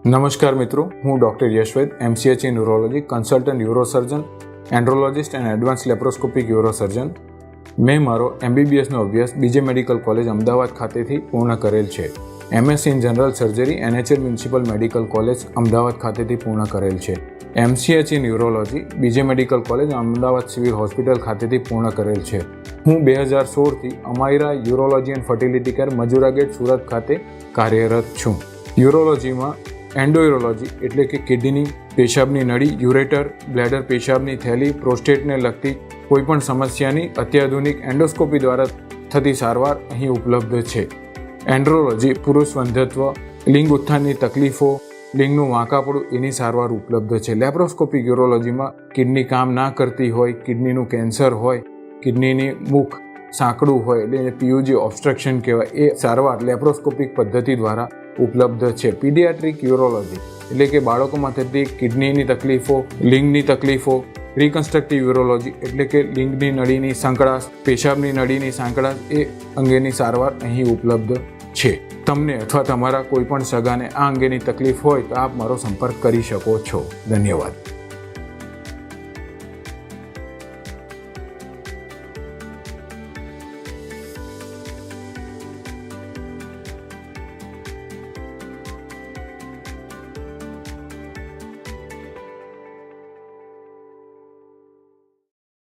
નમસ્કાર મિત્રો, હું doctor Yashved, MCH in neurology, consultant urosurgeon, andrologist and advance laparoscopic urosurgeon. મેં મારો MBBSનો અભ્યાસ બીજે મેડિકલ કોલેજ અમદાવાદ ખાતેથી પૂર્ણ કરેલ છે. MS in general surgery NHL municipal medical college Ahmedabad ખાતેથી પૂર્ણ કરેલ છે. MCH in neurology BJ medical college Ahmedabad civil hospital ખાતેથી પૂર્ણ કરેલ છે. હું 2016થી Amayra urology and fertility care Majura gate Surat ખાતે કાર્યરત છું. યુરોલોજીમાં એન્ડોયુરોલોજી એટલે કે કિડની, પેશાબની નળી, યુરેટર, બ્લેડર, પેશાબની થેલી, પ્રોસ્ટેટને લગતી કોઈપણ સમસ્યાની અત્યાધુનિક એન્ડોસ્કોપી દ્વારા થતી સારવાર અહીં ઉપલબ્ધ છે. એન્ડ્રોલોજી પુરુષ વંધ્યત્વ, લિંગ ઉત્થાનની તકલીફો, લિંગનું વાંકાપણું એની સારવાર ઉપલબ્ધ છે. લેપ્રોસ્કોપિક યુરોલોજીમાં કિડની કામ ના કરતી હોય, કિડનીનું કેન્સર હોય, કિડનીની મુખ સાંકડું હોય એટલે PUG ઓબ્સ્ટ્રક્શન કહેવાય, એ સારવાર લેપ્રોસ્કોપિક પદ્ધતિ દ્વારા ઉપલબ્ધ છે. પીડિયાટ્રિક યુરોલોજી એટલે કે બાળકોમાં થતી કિડનીની તકલીફો, લિંગની તકલીફો. રિકન્સ્ટ્રક્ટિવ યુરોલોજી એટલે કે લિંગની નળીની સંકળાશ, પેશાબની નળીની સંકળાશ એ અંગેની સારવાર અહીં ઉપલબ્ધ છે. તમને અથવા તમારા કોઈ પણ સગાને આ અંગેની તકલીફ હોય તો આપ મારો સંપર્ક કરી શકો છો. ધન્યવાદ.